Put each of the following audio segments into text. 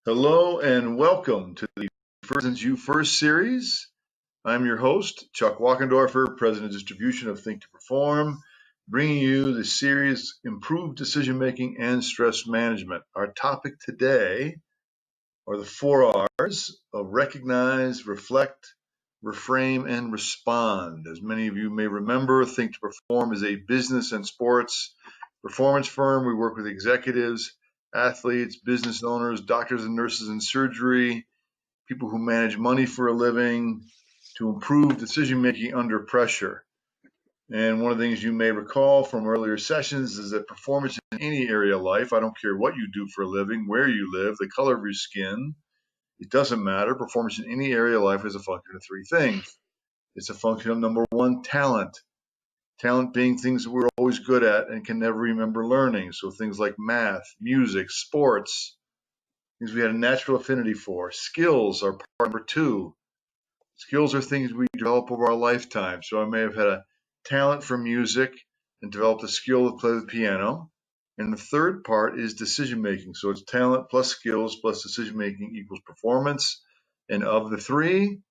Hello and welcome to the Since You First series. I'm your host, Chuck Walkendorfer, President of Distribution of Think2Perform, bringing you the series Improved Decision Making and Stress Management. Our topic today are the 4Rs of recognize, reflect, reframe, and respond. As many of you may remember, Think2Perform is a business and sports performance firm. We work with executives, athletes, business owners, doctors and nurses in surgery, people who manage money for a living, to improve decision making under pressure. And one of the things you may recall from earlier sessions is that performance in any area of life, I don't care what you do for a living, where you live, the color of your skin, it doesn't matter. Performance in any area of life is a function of three things. It's a function of number one, talent. Talent being things that we're always good at and can never remember learning. So things like math, music, sports, things we had a natural affinity for. Skills are part number two. Skills are things we develop over our lifetime. So I may have had a talent for music and developed a skill to play the piano. And the third part is decision making. So it's talent plus skills plus decision making equals performance. And of the three,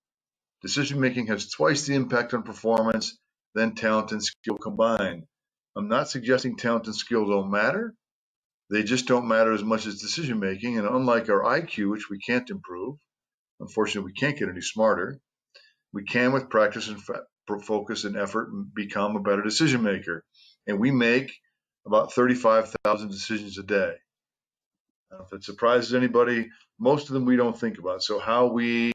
decision making has twice the impact on performance than talent and skill combined. I'm not suggesting talent and skill don't matter. They just don't matter as much as decision making. And unlike our IQ, which we can't improve, unfortunately, we can't get any smarter. We can, with practice and focus and effort, become a better decision maker. And we make about 35,000 decisions a day. If it surprises anybody, most of them we don't think about. So how we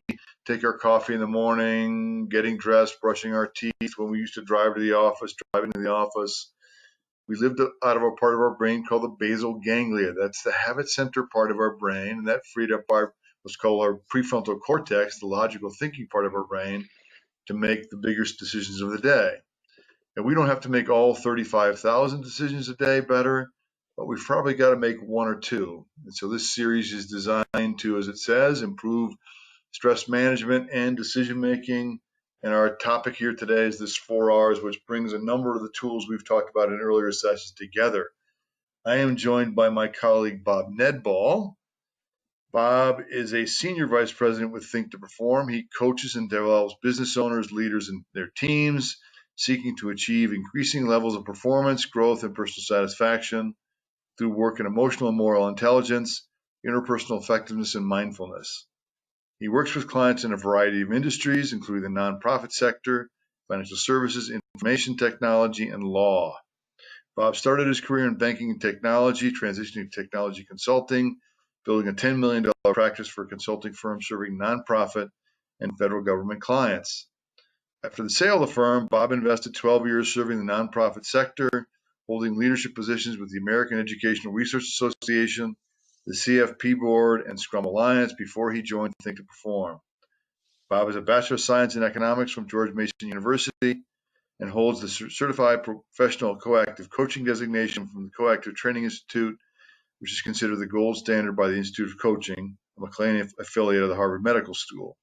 take our coffee in the morning, getting dressed, brushing our teeth, when we used to drive to the office, driving to the office, we lived out of a part of our brain called the basal ganglia. That's the habit center part of our brain, and that freed up what's called our prefrontal cortex, the logical thinking part of our brain, to make the biggest decisions of the day. And we don't have to make all 35,000 decisions a day better, but we've probably got to make one or two. And so this series is designed to, as it says, improve stress management and decision making. And our topic here today is this 4Rs, which brings a number of the tools we've talked about in earlier sessions together. I am joined by my colleague, Bob Nedball. Bob is a senior vice president with Think2Perform. He coaches and develops business owners, leaders, and their teams, seeking to achieve increasing levels of performance, growth, and personal satisfaction through work in emotional and moral intelligence, interpersonal effectiveness, and mindfulness. He works with clients in a variety of industries, including the nonprofit sector, financial services, information technology, and law. Bob started his career in banking and technology, transitioning to technology consulting, building a $10 million practice for a consulting firm serving nonprofit and federal government clients. After the sale of the firm, Bob invested 12 years serving the nonprofit sector, holding leadership positions with the American Educational Research Association, the CFP Board, and Scrum Alliance before he joined Think2Perform. Bob is a Bachelor of Science in Economics from George Mason University and holds the Certified Professional Coactive Coaching designation from the Coactive Training Institute, which is considered the gold standard by the Institute of Coaching, a McLean affiliate of the Harvard Medical School.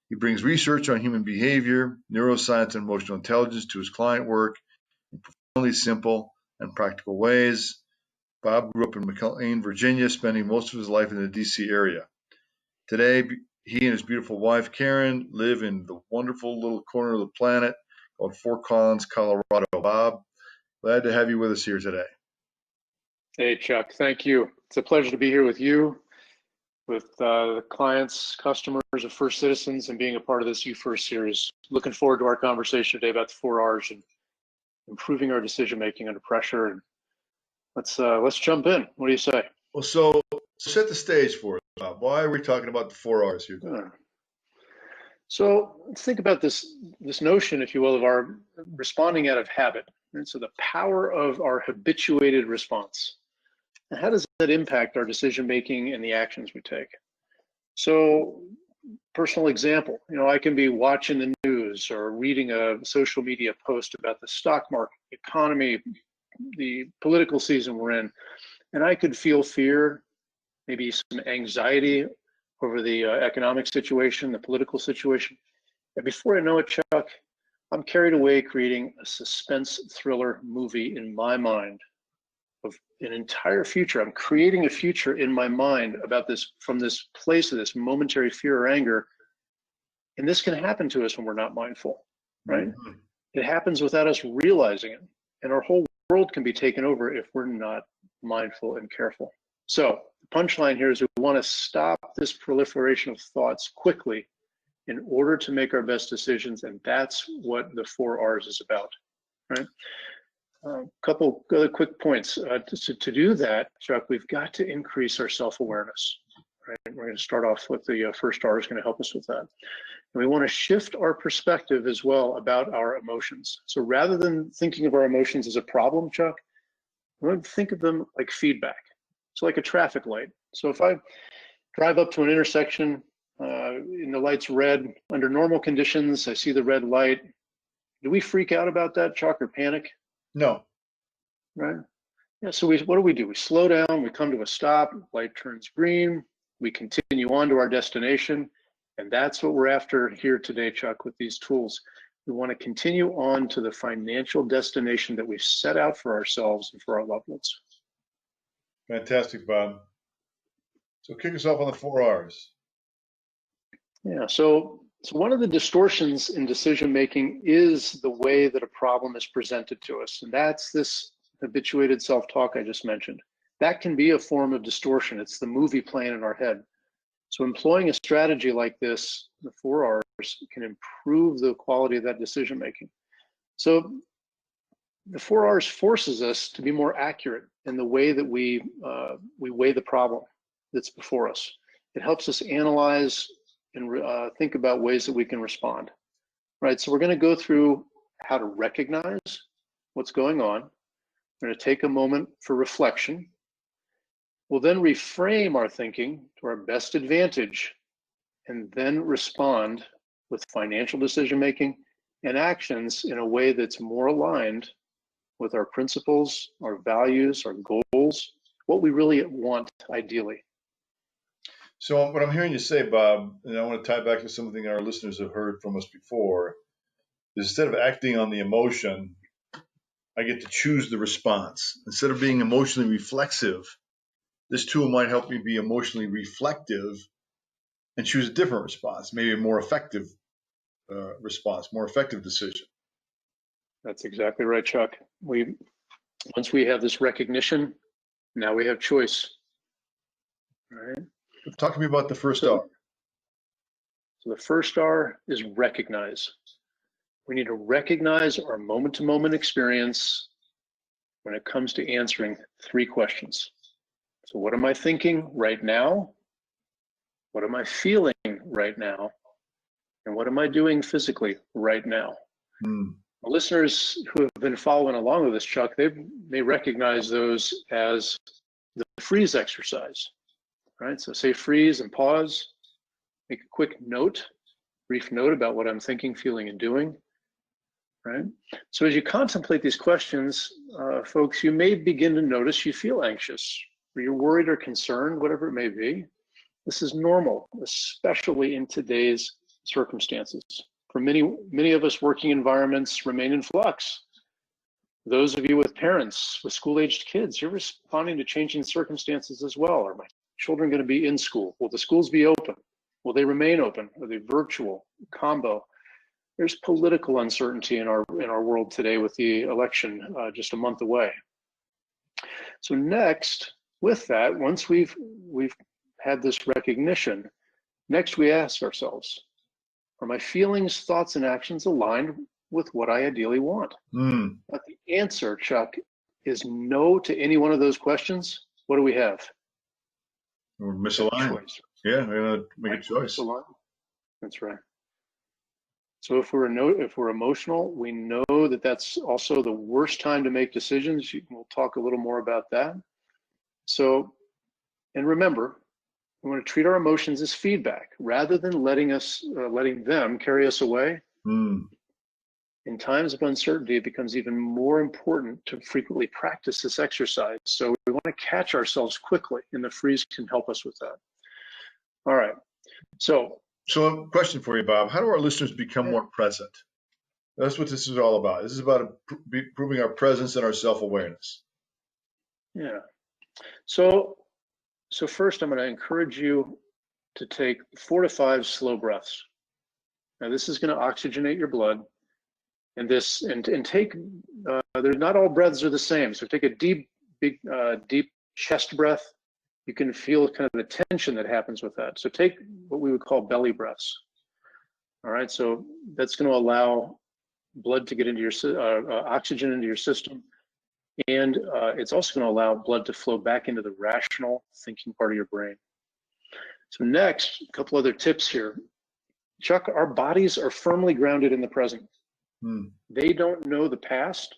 He brings research on human behavior, neuroscience, and emotional intelligence to his client work in profoundly simple and practical ways. Bob grew up in McLean, Virginia, spending most of his life in the D.C. area. Today, he and his beautiful wife, Karen, live in the wonderful little corner of the planet called Fort Collins, Colorado. Bob, glad to have you with us here today. Hey, Chuck, thank you. It's a pleasure to be here with you, with the clients, customers of First Citizens, and being a part of this You First series. Looking forward to our conversation today about the 4Rs and improving our decision-making under pressure. And let's jump in. What do you say? Well, so set the stage for us, Bob. Why are we talking about the 4Rs here today? So let's think about this notion, if you will, of our responding out of habit. And so the power of our habituated response. And how does that impact our decision-making and the actions we take? So, personal example, I can be watching the news or reading a social media post about the stock market, economy, the political season we're in, and I could feel fear, maybe some anxiety over the economic situation, the political situation. And before I know it, Chuck, I'm carried away creating a suspense thriller movie in my mind of an entire future. I'm creating a future in my mind about this, from this place of this momentary fear or anger. And this can happen to us when we're not mindful, right? Mm-hmm. It happens without us realizing it. And our whole world can be taken over if we're not mindful and careful. So the punchline here is we want to stop this proliferation of thoughts quickly in order to make our best decisions. And that's what the 4 R's is about, right? A couple other quick points. To do that, Chuck, we've got to increase our self-awareness, right? We're going to start off with the first R is going to help us with that. And we want to shift our perspective as well about our emotions. So rather than thinking of our emotions as a problem, Chuck, we want to think of them like feedback. So like a traffic light. So if I drive up to an intersection and the light's red, under normal conditions, I see the red light. Do we freak out about that, Chuck, or panic? No. Right? Yeah, so what do? We slow down, we come to a stop, light turns green, we continue on to our destination. And that's what we're after here today, Chuck, with these tools. We want to continue on to the financial destination that we've set out for ourselves and for our loved ones. Fantastic, Bob. So kick us off on the 4 R's. Yeah, so one of the distortions in decision making is the way that a problem is presented to us. And that's this habituated self-talk I just mentioned. That can be a form of distortion. It's the movie playing in our head. So employing a strategy like this, the 4 R's, can improve the quality of that decision making. So the 4 R's forces us to be more accurate in the way that we weigh the problem that's before us. It helps us analyze and think about ways that we can respond, right? So we're going to go through how to recognize what's going on. We're going to take a moment for reflection. We'll then reframe our thinking to our best advantage and then respond with financial decision making and actions in a way that's more aligned with our principles, our values, our goals, what we really want ideally. So what I'm hearing you say, Bob, and I want to tie back to something our listeners have heard from us before, is instead of acting on the emotion, I get to choose the response. Instead of being emotionally reflexive, this tool might help me be emotionally reflective and choose a different response, maybe a more effective response, more effective decision. That's exactly right, Chuck. Once we have this recognition, now we have choice. All right. Talk to me about the first R. So the first R is recognize. We need to recognize our moment-to-moment experience when it comes to answering 3 questions. So what am I thinking right now? What am I feeling right now? And what am I doing physically right now? Listeners who have been following along with this, Chuck, they may recognize those as the freeze exercise, right? So say freeze and pause, make a quick note, brief note about what I'm thinking, feeling, and doing, right? So as you contemplate these questions, folks, you may begin to notice you feel anxious, or you're worried or concerned, whatever it may be. This is normal, especially in today's circumstances. For many of us, working environments remain in flux. Those of you with parents, with school-aged kids, you're responding to changing circumstances as well. Are my children going to be in school? Will the schools be open? Will they remain open? Are they virtual, combo? There's political uncertainty in our world today with the election just a month away. So next, with that, once we've had this recognition, next we ask ourselves, are my feelings, thoughts, and actions aligned with what I ideally want? But the answer, Chuck, is no to any one of those questions. What do we have? We're misaligned. Yeah, we're going to make a choice. That's right. So if we're emotional, we know that that's also the worst time to make decisions. We'll talk a little more about that. So, and remember, we want to treat our emotions as feedback rather than letting them carry us away. In times of uncertainty, it becomes even more important to frequently practice this exercise. So we want to catch ourselves quickly, and the freeze can help us with that. All right. So a question for you, Bob. How do our listeners become more present? That's what this is all about. This is about improving our presence and our self-awareness. Yeah. So first, I'm going to encourage you to take 4 to 5 slow breaths. Now, this is going to oxygenate your blood, and take. There's not all breaths are the same. So take a deep chest breath. You can feel kind of the tension that happens with that. So take what we would call belly breaths. All right. So that's going to allow blood to get into your oxygen into your system. And it's also going to allow blood to flow back into the rational thinking part of your brain. So next, a couple other tips here. Chuck, our bodies are firmly grounded in the present. They don't know the past,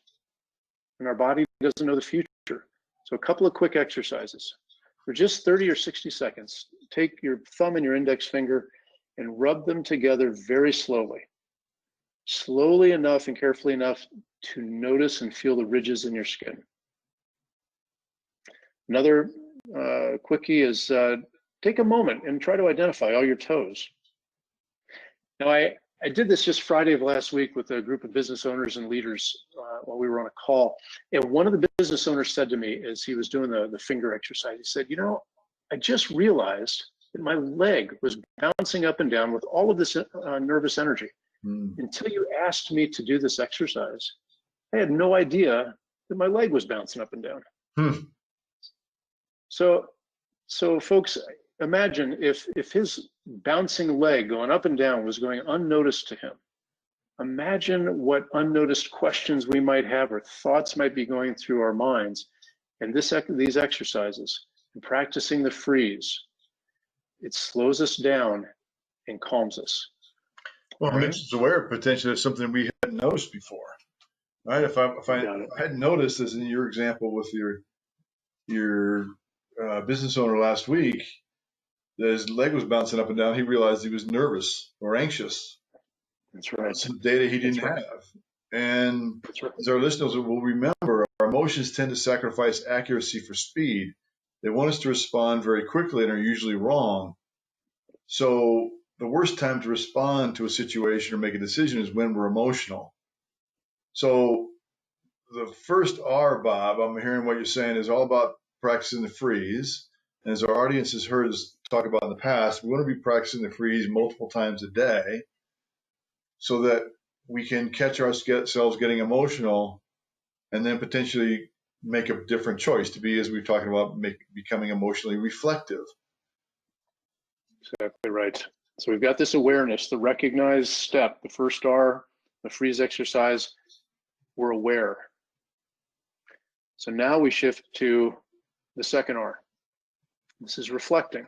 and our body doesn't know the future. So a couple of quick exercises. For just 30 or 60 seconds, take your thumb and your index finger and rub them together very slowly. Slowly enough and carefully enough to notice and feel the ridges in your skin. Another quickie is take a moment and try to identify all your toes. Now, I did this just Friday of last week with a group of business owners and leaders while we were on a call. And one of the business owners said to me as he was doing the finger exercise, he said, I just realized that my leg was bouncing up and down with all of this nervous energy. Until you asked me to do this exercise, I had no idea that my leg was bouncing up and down. So folks, imagine if his bouncing leg going up and down was going unnoticed to him. Imagine what unnoticed questions we might have or thoughts might be going through our minds. And these exercises and practicing the freeze, it slows us down and calms us. Well, it makes us aware potentially of something we hadn't noticed before, right? If I hadn't noticed, as in your example with your business owner last week, that his leg was bouncing up and down, he realized he was nervous or anxious. That's right. Some data he didn't have. And as our listeners will remember, our emotions tend to sacrifice accuracy for speed. They want us to respond very quickly and are usually wrong. So the worst time to respond to a situation or make a decision is when we're emotional. So the first R, Bob, I'm hearing what you're saying, is all about practicing the freeze. And as our audience has heard us talk about in the past, we want to be practicing the freeze multiple times a day so that we can catch ourselves getting emotional and then potentially make a different choice to be, as we've talked about, becoming emotionally reflective. Exactly right. So we've got this awareness, the recognized step, the first R, the freeze exercise, we're aware. So now we shift to the second R. This is reflecting.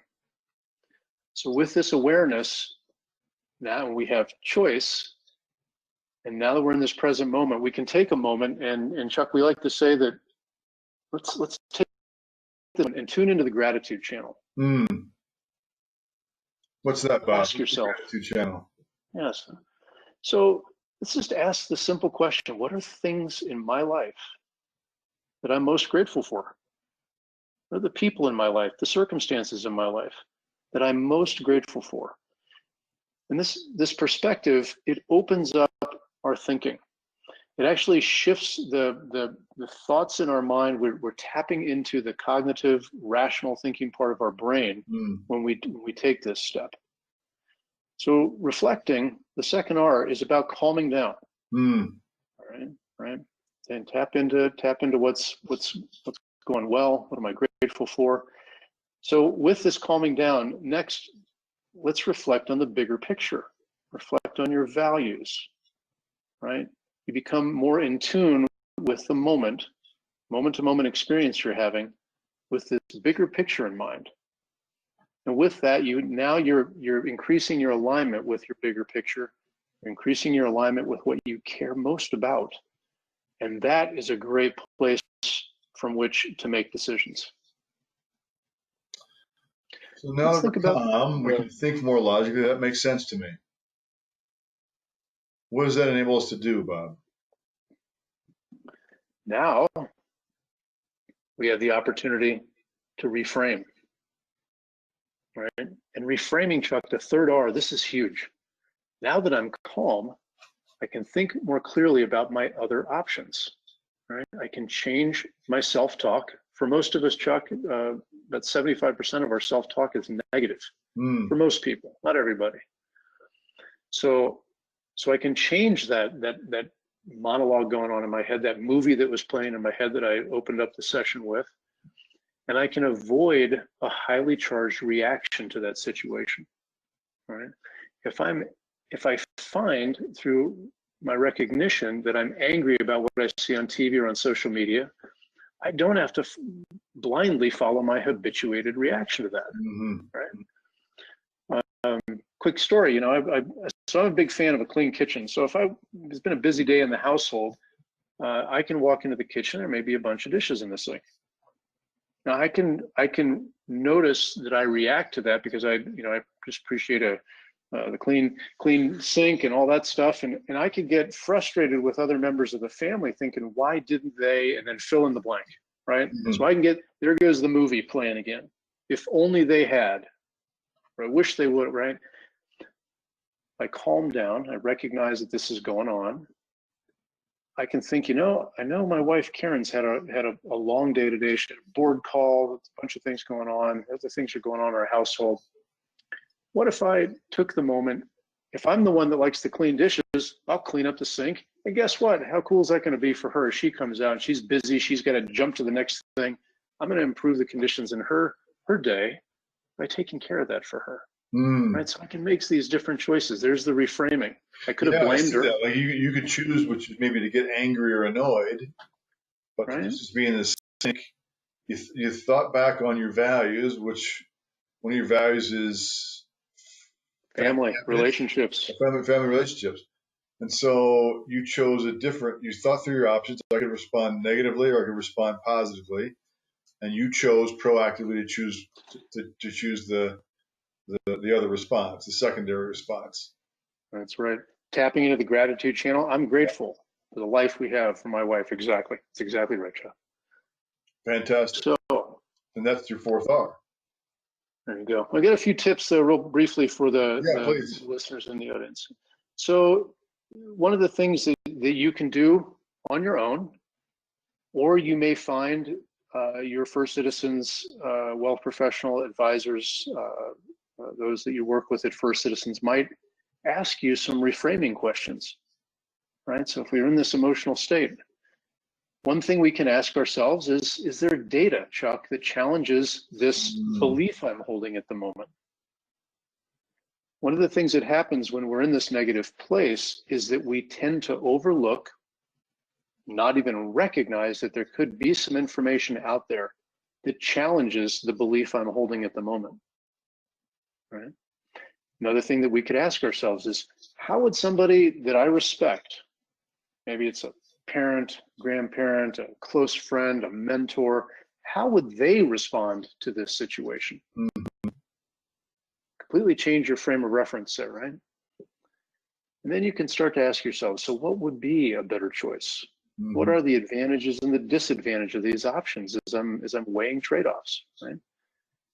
So with this awareness, now we have choice. And now that we're in this present moment, we can take a moment, and Chuck, we like to say that let's take them and tune into the gratitude channel. What's that, Bob? Ask yourself. Gratitude channel. Yes. So let's just ask the simple question: what are things in my life that I'm most grateful for? What are the people in my life, the circumstances in my life that I'm most grateful for? And this perspective, it opens up our thinking. It actually shifts the thoughts in our mind. We're tapping into the cognitive, rational thinking part of our brain when we take this step. So reflecting, the second R, is about calming down. All right, and tap into what's going well. What am I grateful for? So with this calming down, next, let's reflect on the bigger picture. Reflect on your values, right? You become more in tune with the moment-to-moment experience you're having with this bigger picture in mind. And with that, you're increasing your alignment with your bigger picture, you're increasing your alignment with what you care most about. And that is a great place from which to make decisions. So now that we're calm, we can think more logically. That makes sense to me. What does that enable us to do, Bob? Now we have the opportunity to reframe, right? And reframing, Chuck, the third R, this is huge. Now that I'm calm, I can think more clearly about my other options, right? I can change my self-talk For most of us, Chuck, about 75% of our self-talk is negative. For most people, not everybody. So I can change that monologue going on in my head, that movie that was playing in my head that I opened up the session with, and I can avoid a highly charged reaction to that situation. Right? If I find through my recognition that I'm angry about what I see on TV or on social media, I don't have to blindly follow my habituated reaction to that. Right? Quick story, so I'm a big fan of a clean kitchen. So if it's been a busy day in the household, I can walk into the kitchen, there may be a bunch of dishes in the sink. Now I can notice that I react to that because I just appreciate the clean sink and all that stuff, and I could get frustrated with other members of the family thinking, why didn't they, and then fill in the blank, right? So I can get, there goes the movie playing again. If only they had, or I wish they would, right? I calm down, I recognize that this is going on. I can think, I know my wife Karen's had a long day today. She had a board call, a bunch of things going on. Other things are going on in our household. What if I took the moment, if I'm the one that likes to clean dishes, I'll clean up the sink. And guess what? How cool is that going to be for her? She comes out and she's busy. She's got to jump to the next thing. I'm going to improve the conditions in her day by taking care of that for her. Right? So I can make these different choices. There's the reframing. I could have blamed her. Like you could choose which is maybe to get angry or annoyed, but right? To just be in the sink. You thought back on your values, which one of your values is family relationships. Family relationships. And so you chose you thought through your options. I could respond negatively or I could respond positively. And you chose proactively to choose the other response, the secondary response. That's right. Tapping into the gratitude channel. I'm grateful for the life we have for my wife. Exactly. It's exactly right, Chuck. Fantastic. So, and that's your fourth R. There you go. I'll get a few tips real briefly for the listeners in the audience. So one of the things that you can do on your own, or you may find your First Citizens wealth professional advisors, those that you work with at First Citizens might ask you some reframing questions, right? So if we're in this emotional state, one thing we can ask ourselves is there data, Chuck, that challenges this belief I'm holding at the moment? One of the things that happens when we're in this negative place is that we tend to overlook, not even recognize that there could be some information out there that challenges the belief I'm holding at the moment, right? Another thing that we could ask ourselves is, how would somebody that I respect, maybe it's a parent, grandparent, a close friend, a mentor, how would they respond to this situation? Completely change your frame of reference there, right? And then you can start to ask yourself, so what would be a better choice? What are the advantages and the disadvantages of these options as I'm weighing trade-offs, right?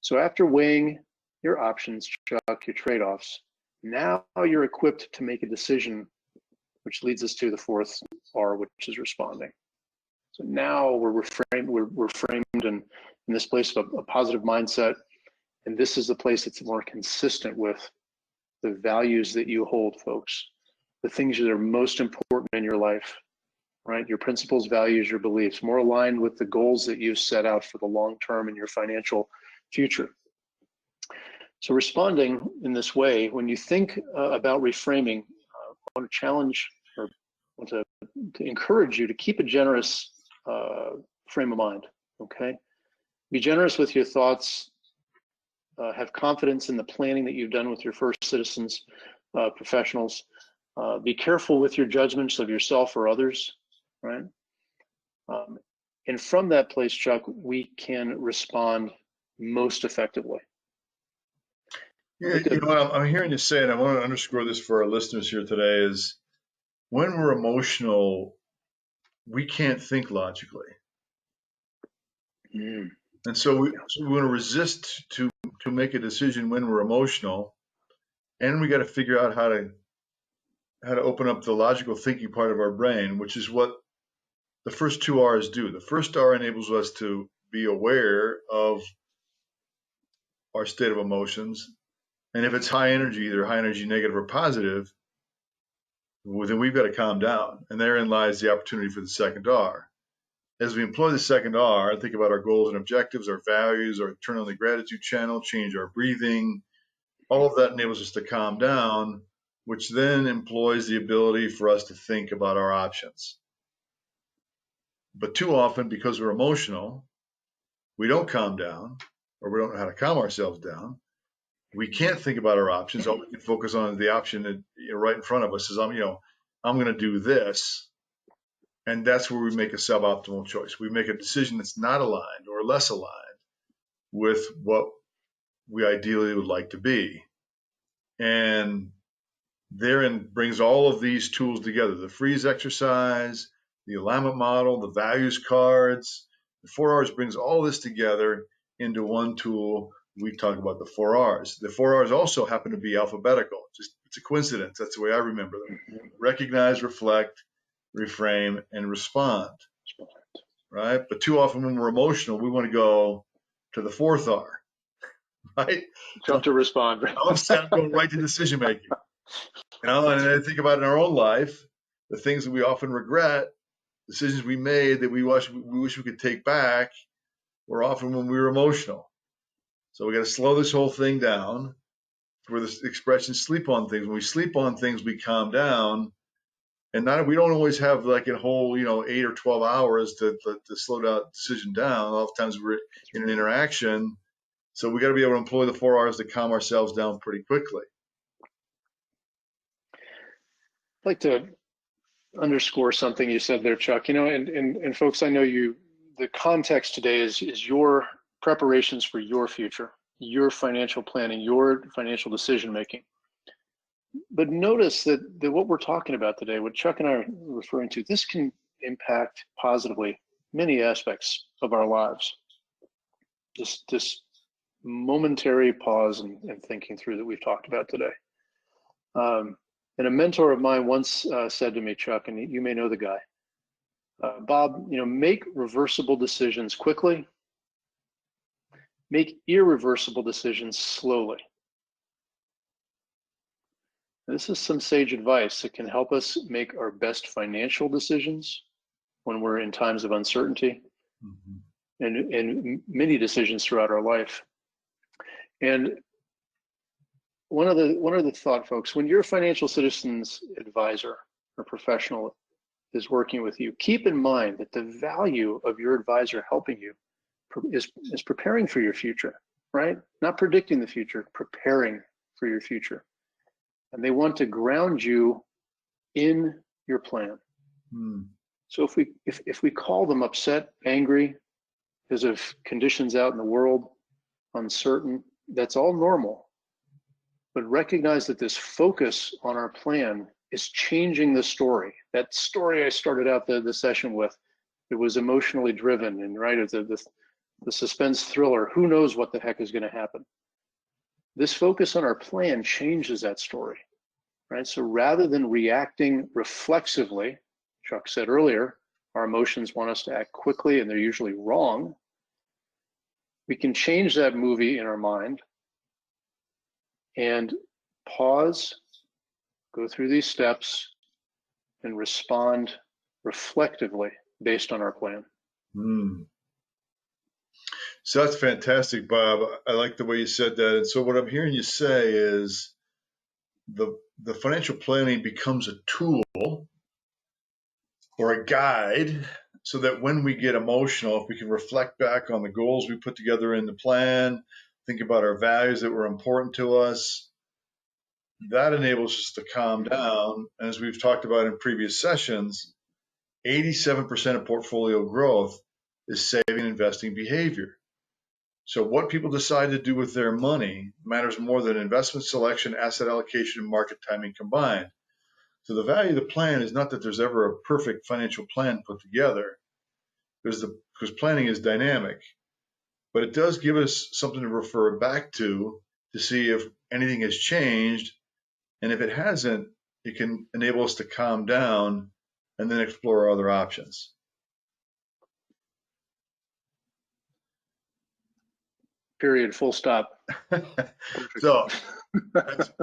So after weighing your options, Chuck, your trade-offs, now you're equipped to make a decision, which leads us to the fourth R, which is responding. So now we're framed in this place of a positive mindset, and this is the place that's more consistent with the values that you hold, folks, the things that are most important in your life, right? Your principles, values, your beliefs, more aligned with the goals that you've set out for the long term in your financial future. So responding in this way, when you think about reframing, I want to challenge or want to encourage you to keep a generous frame of mind, okay? Be generous with your thoughts, have confidence in the planning that you've done with your First Citizens professionals. Be careful with your judgments of yourself or others, right? And from that place, Chuck, we can respond most effectively. Yeah, you know what I'm hearing you say, and I want to underscore this for our listeners here today, is when we're emotional, we can't think logically. And so we want to resist to make a decision when we're emotional, and we got to figure out how to open up the logical thinking part of our brain, which is what the first two R's do. The first R enables us to be aware of our state of emotions. And if it's high energy, either high energy, negative or positive, well, then we've got to calm down. And therein lies the opportunity for the second R. As we employ the second R, think about our goals and objectives, our values, or turn on the gratitude channel, change our breathing. All of that enables us to calm down, which then employs the ability for us to think about our options. But too often, because we're emotional, we don't calm down, or we don't know how to calm ourselves down. We can't think about our options. All we can focus on is the option that right in front of us is, I'm going to do this. And that's where we make a suboptimal choice. We make a decision that's not aligned or less aligned with what we ideally would like to be. And therein brings all of these tools together: the freeze exercise, the alignment model, the values cards. The 4 R's brings all this together into one tool. We talk about the 4 R's. The 4 R's also happen to be alphabetical. It's a coincidence. That's the way I remember them. Recognize, reflect, reframe, and respond. Right? But too often when we're emotional, we want to go to the 4th R. Right? Jump to respond. I'm upset, going right to decision making. And I think about in our own life, the things that we often regret, decisions we made that we wish we could take back, were often when we were emotional. So we got to slow this whole thing down. Where this expression "sleep on things." When we sleep on things, we calm down, and we don't always have like a whole 8 or 12 hours to slow that decision down. A lot of times we're in an interaction, so we got to be able to employ the 4 R's to calm ourselves down pretty quickly. I'd like to underscore something you said there, Chuck. And folks, I know the context today is your preparations for your future, your financial planning, your financial decision making. But notice that what we're talking about today, what Chuck and I are referring to, this can impact positively many aspects of our lives. This momentary pause and thinking through that we've talked about today. And a mentor of mine once said to me, Chuck, and you may know the guy, Bob, make reversible decisions quickly, make irreversible decisions slowly. This is some sage advice that can help us make our best financial decisions when we're in times of uncertainty, and many decisions throughout our life. And one of the thought, folks, when your financial citizens advisor or professional is working with you, keep in mind that the value of your advisor helping you is preparing for your future, right? Not predicting the future, preparing for your future. And they want to ground you in your plan. So if we call them upset, angry because of conditions out in the world, uncertain, that's all normal. But recognize that this focus on our plan is changing the story. That story I started out the session with, it was emotionally driven, and right, the suspense thriller, who knows what the heck is going to happen. This focus on our plan changes that story, right? So rather than reacting reflexively, Chuck said earlier, our emotions want us to act quickly and they're usually wrong. We can change that movie in our mind and pause, go through these steps, and respond reflectively based on our plan. So that's fantastic, Bob. I like the way you said that. And so what I'm hearing you say is the financial planning becomes a tool or a guide so that when we get emotional, if we can reflect back on the goals we put together in the plan, think about our values that were important to us, that enables us to calm down. And as we've talked about in previous sessions, 87% of portfolio growth is saving and investing behavior. So what people decide to do with their money matters more than investment selection, asset allocation, and market timing combined. So the value of the plan is not that there's ever a perfect financial plan put together, because planning is dynamic, but it does give us something to refer back to see if anything has changed. And if it hasn't, it can enable us to calm down and then explore other options. Period. Full stop. So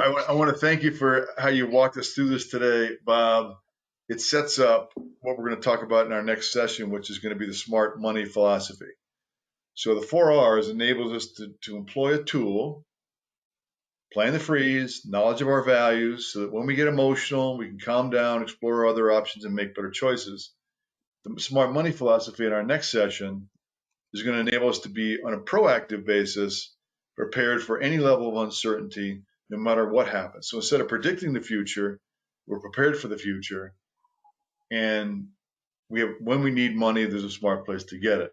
I want to thank you for how you walked us through this today, Bob. It sets up what we're going to talk about in our next session, which is going to be the smart money philosophy. So the 4 R's enables us to employ a tool, plan the freeze, knowledge of our values, so that when we get emotional, we can calm down, explore other options, and make better choices. The smart money philosophy in our next session is going to enable us to be, on a proactive basis, prepared for any level of uncertainty, no matter what happens. So instead of predicting the future, we're prepared for the future. And when we need money, there's a smart place to get it.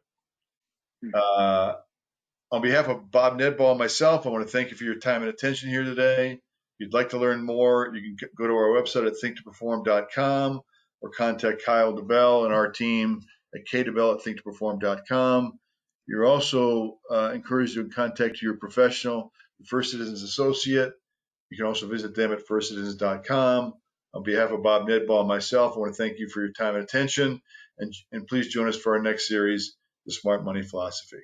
On behalf of Bob Nedball and myself, I want to thank you for your time and attention here today. If you'd like to learn more, you can go to our website at Think2Perform.com or contact Kyle DeBell and our team at kdebell@Think2Perform.com. You're also encouraged to contact your professional, the First Citizens Associate. You can also visit them at firstcitizens.com. On behalf of Bob Nedball and myself, I want to thank you for your time and attention. And please join us for our next series, The Smart Money Philosophy.